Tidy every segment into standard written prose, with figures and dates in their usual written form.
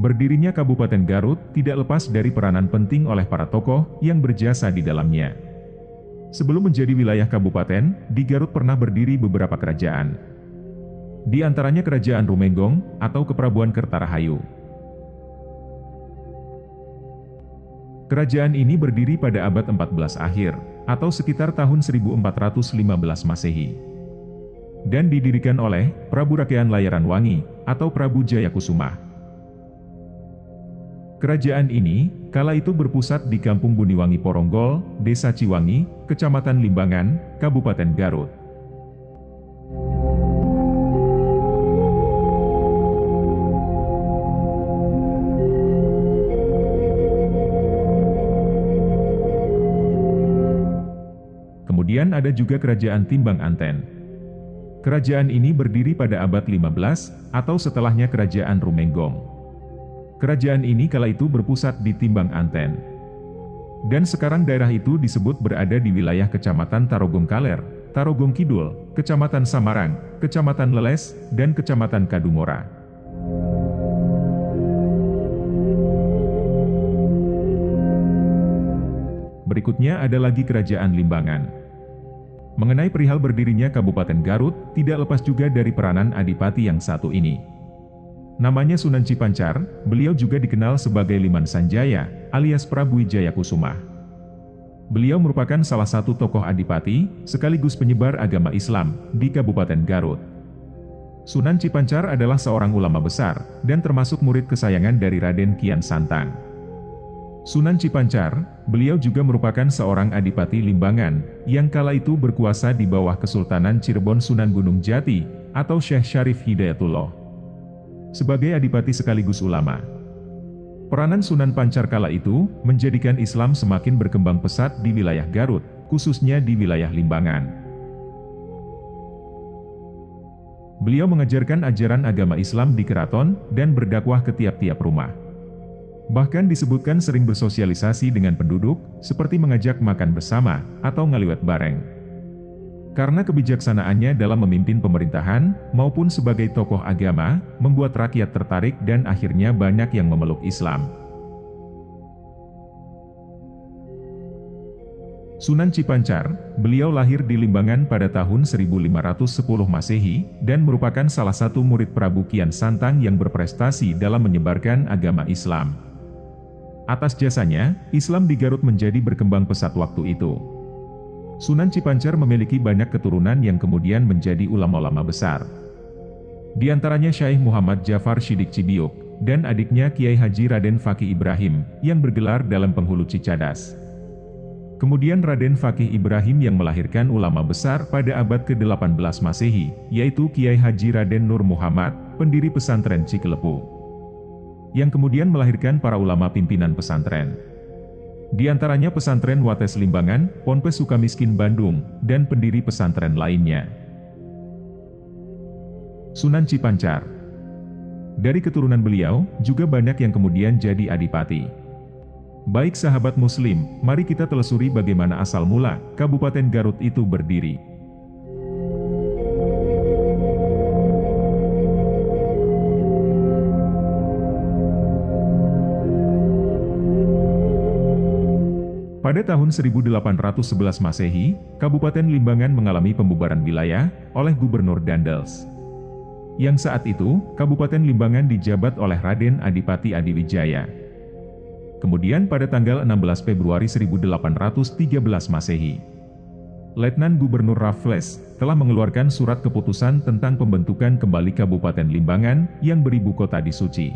Berdirinya Kabupaten Garut tidak lepas dari peranan penting oleh para tokoh yang berjasa di dalamnya. Sebelum menjadi wilayah kabupaten, di Garut pernah berdiri beberapa kerajaan. Di antaranya Kerajaan Rumenggong atau Keprabuan Kertarahayu. Kerajaan ini berdiri pada abad 14 akhir, atau sekitar tahun 1415 Masehi. Dan didirikan oleh Prabu Rakean Layaranwangi atau Prabu Jayakusuma. Kerajaan ini, kala itu berpusat di Kampung Buniwangi Poronggol, Desa Ciwangi, Kecamatan Limbangan, Kabupaten Garut. Kemudian ada juga Kerajaan Timbang Anten. Kerajaan ini berdiri pada abad 15, atau setelahnya Kerajaan Rumenggong. Kerajaan ini kala itu berpusat di Timbang Anten. Dan sekarang daerah itu disebut berada di wilayah Kecamatan Tarogong Kaler, Tarogong Kidul, Kecamatan Samarang, Kecamatan Leles, dan Kecamatan Kadungora. Berikutnya ada lagi Kerajaan Limbangan. Mengenai perihal berdirinya Kabupaten Garut, tidak lepas juga dari peranan adipati yang satu ini. Namanya Sunan Cipancar, beliau juga dikenal sebagai Liman Sanjaya, alias Prabu Jayakusuma. Beliau merupakan salah satu tokoh adipati, sekaligus penyebar agama Islam, di Kabupaten Garut. Sunan Cipancar adalah seorang ulama besar, dan termasuk murid kesayangan dari Raden Kian Santang. Sunan Cipancar, beliau juga merupakan seorang adipati Limbangan, yang kala itu berkuasa di bawah Kesultanan Cirebon Sunan Gunung Jati, atau Syekh Syarif Hidayatullah. Sebagai adipati sekaligus ulama. Peranan Sunan Pancar kala itu, menjadikan Islam semakin berkembang pesat di wilayah Garut, khususnya di wilayah Limbangan. Beliau mengajarkan ajaran agama Islam di keraton, dan berdakwah ke tiap-tiap rumah. Bahkan disebutkan sering bersosialisasi dengan penduduk, seperti mengajak makan bersama, atau ngaliwet bareng. Karena kebijaksanaannya dalam memimpin pemerintahan, maupun sebagai tokoh agama, membuat rakyat tertarik dan akhirnya banyak yang memeluk Islam. Sunan Cipancar, beliau lahir di Limbangan pada tahun 1510 Masehi, dan merupakan salah satu murid Prabu Kian Santang yang berprestasi dalam menyebarkan agama Islam. Atas jasanya, Islam di Garut menjadi berkembang pesat waktu itu. Sunan Cipancar memiliki banyak keturunan yang kemudian menjadi ulama-ulama besar. Di antaranya Syaikh Muhammad Jafar Shidik Cibiuk, dan adiknya Kiai Haji Raden Fakih Ibrahim, yang bergelar dalam penghulu Cicadas. Kemudian Raden Fakih Ibrahim yang melahirkan ulama besar pada abad ke-18 Masehi, yaitu Kiai Haji Raden Nur Muhammad, pendiri pesantren Cikelepu, yang kemudian melahirkan para ulama pimpinan pesantren. Di antaranya pesantren Wates Limbangan, Ponpes Sukamiskin Bandung, dan pendiri pesantren lainnya. Sunan Cipancar. Dari keturunan beliau, juga banyak yang kemudian jadi adipati. Baik sahabat muslim, mari kita telusuri bagaimana asal mula Kabupaten Garut itu berdiri. Pada tahun 1811 Masehi, Kabupaten Limbangan mengalami pembubaran wilayah oleh Gubernur Dandels. Yang saat itu, Kabupaten Limbangan dijabat oleh Raden Adipati Adiwijaya. Kemudian pada tanggal 16 Februari 1813 Masehi, Letnan Gubernur Raffles telah mengeluarkan surat keputusan tentang pembentukan kembali Kabupaten Limbangan yang beribu kota di Suci.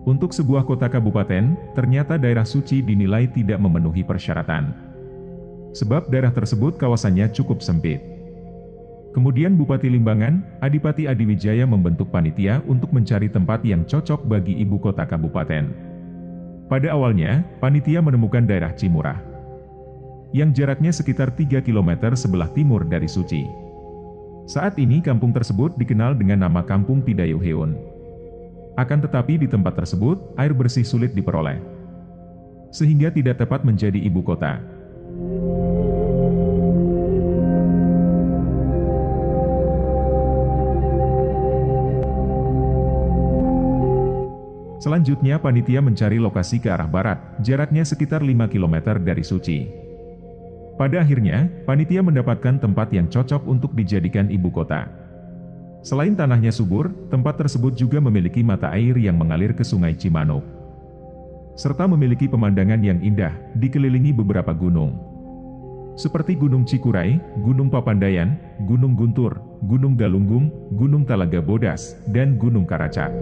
Untuk sebuah kota kabupaten, ternyata daerah suci dinilai tidak memenuhi persyaratan. Sebab daerah tersebut kawasannya cukup sempit. Kemudian Bupati Limbangan, Adipati Adiwijaya membentuk panitia untuk mencari tempat yang cocok bagi ibu kota kabupaten. Pada awalnya, panitia menemukan daerah Cimurah, yang jaraknya sekitar 3 km sebelah timur dari Suci. Saat ini kampung tersebut dikenal dengan nama Kampung Pidayuheun. Akan tetapi di tempat tersebut, air bersih sulit diperoleh, sehingga tidak tepat menjadi ibu kota. Selanjutnya panitia mencari lokasi ke arah barat, jaraknya sekitar 5 km dari Suci. Pada akhirnya, panitia mendapatkan tempat yang cocok untuk dijadikan ibu kota. Selain tanahnya subur, tempat tersebut juga memiliki mata air yang mengalir ke Sungai Cimanuk, serta memiliki pemandangan yang indah, dikelilingi beberapa gunung, seperti Gunung Cikuray, Gunung Papandayan, Gunung Guntur, Gunung Galunggung, Gunung Talaga Bodas, dan Gunung Karacat.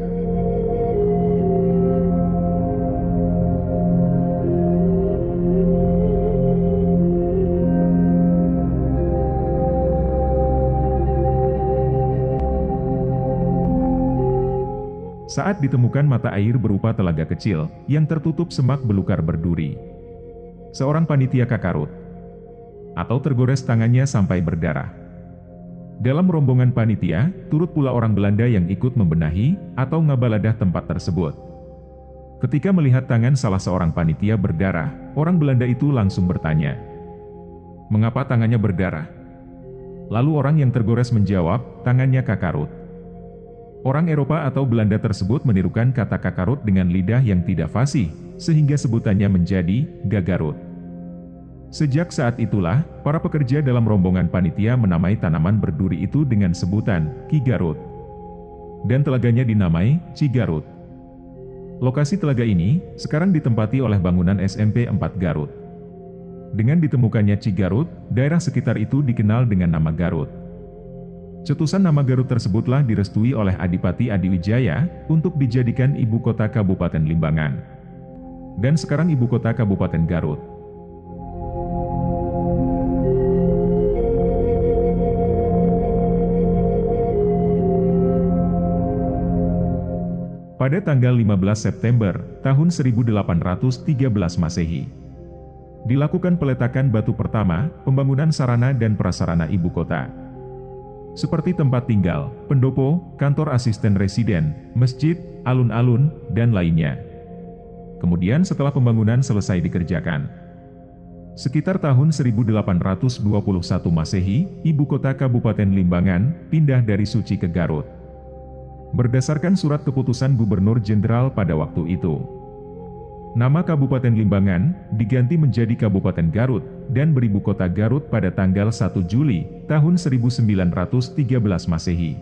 Saat ditemukan mata air berupa telaga kecil, yang tertutup semak belukar berduri, seorang panitia kakarut, atau tergores tangannya sampai berdarah. Dalam rombongan panitia, turut pula orang Belanda yang ikut membenahi, atau ngabaladah tempat tersebut. Ketika melihat tangan salah seorang panitia berdarah, orang Belanda itu langsung bertanya, "Mengapa tangannya berdarah?" Lalu orang yang tergores menjawab, "Tangannya kakarut." Orang Eropa atau Belanda tersebut menirukan kata kakarut dengan lidah yang tidak fasih, sehingga sebutannya menjadi gagarut. Sejak saat itulah, para pekerja dalam rombongan panitia menamai tanaman berduri itu dengan sebutan Ki Garut, dan telaganya dinamai Cigarut. Lokasi telaga ini sekarang ditempati oleh bangunan SMP 4 Garut. Dengan ditemukannya Cigarut, daerah sekitar itu dikenal dengan nama Garut. Cetusan nama Garut tersebutlah direstui oleh Adipati Adiwijaya untuk dijadikan ibu kota Kabupaten Limbangan, dan sekarang ibu kota Kabupaten Garut. Pada tanggal 15 September tahun 1813 Masehi, dilakukan peletakan batu pertama, pembangunan sarana dan prasarana ibu kota, seperti tempat tinggal, pendopo, kantor asisten residen, masjid, alun-alun, dan lainnya. Kemudian setelah pembangunan selesai dikerjakan, sekitar tahun 1821 Masehi, ibu kota Kabupaten Limbangan pindah dari Suci ke Garut, berdasarkan surat keputusan Gubernur Jenderal pada waktu itu. Nama Kabupaten Limbangan diganti menjadi Kabupaten Garut dan beribu kota Garut pada tanggal 1 Juli tahun 1913 Masehi.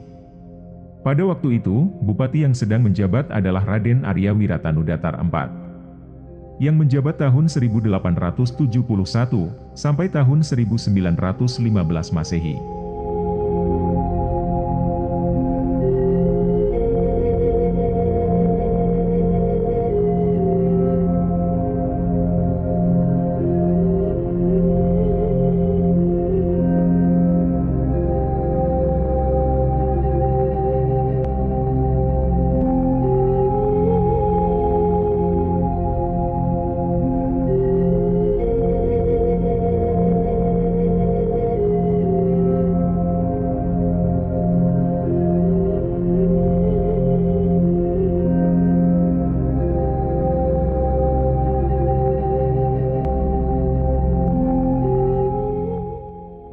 Pada waktu itu, bupati yang sedang menjabat adalah Raden Arya Wiratanudatar IV, yang menjabat tahun 1871 sampai tahun 1915 Masehi.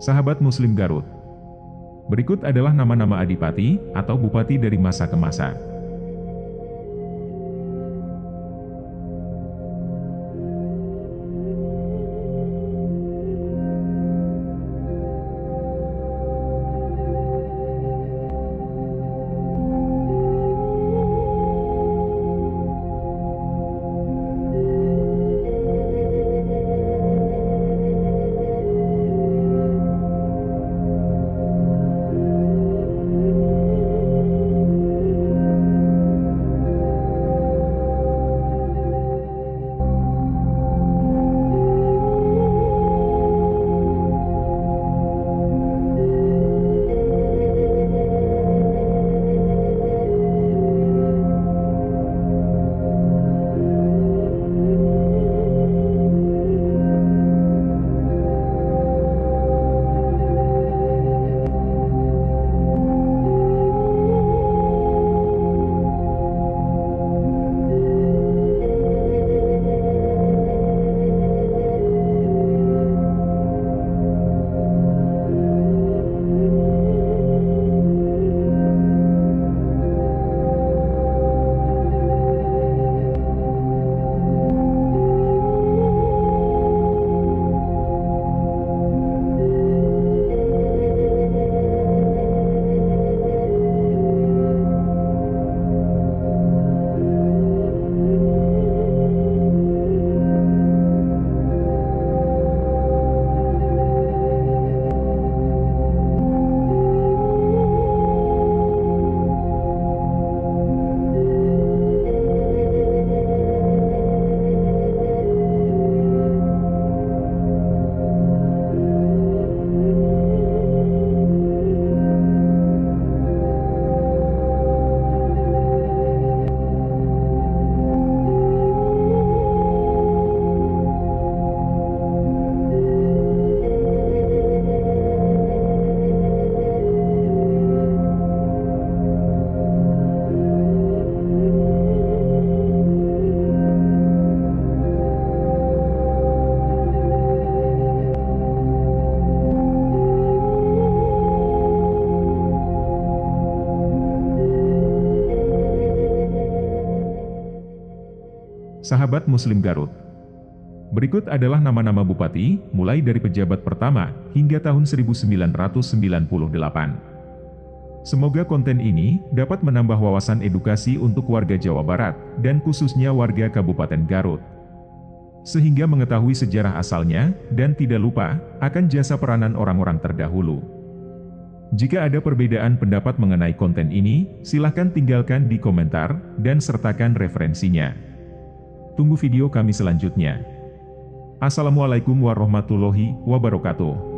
Sahabat Muslim Garut, berikut adalah nama-nama adipati atau bupati dari masa ke masa. Sahabat Muslim Garut. Berikut adalah nama-nama bupati, mulai dari pejabat pertama hingga tahun 1998. Semoga konten ini dapat menambah wawasan edukasi untuk warga Jawa Barat, dan khususnya warga Kabupaten Garut, sehingga mengetahui sejarah asalnya, dan tidak lupa akan jasa peranan orang-orang terdahulu. Jika ada perbedaan pendapat mengenai konten ini, silahkan tinggalkan di komentar, dan sertakan referensinya. Tunggu video kami selanjutnya. Assalamualaikum warahmatullahi wabarakatuh.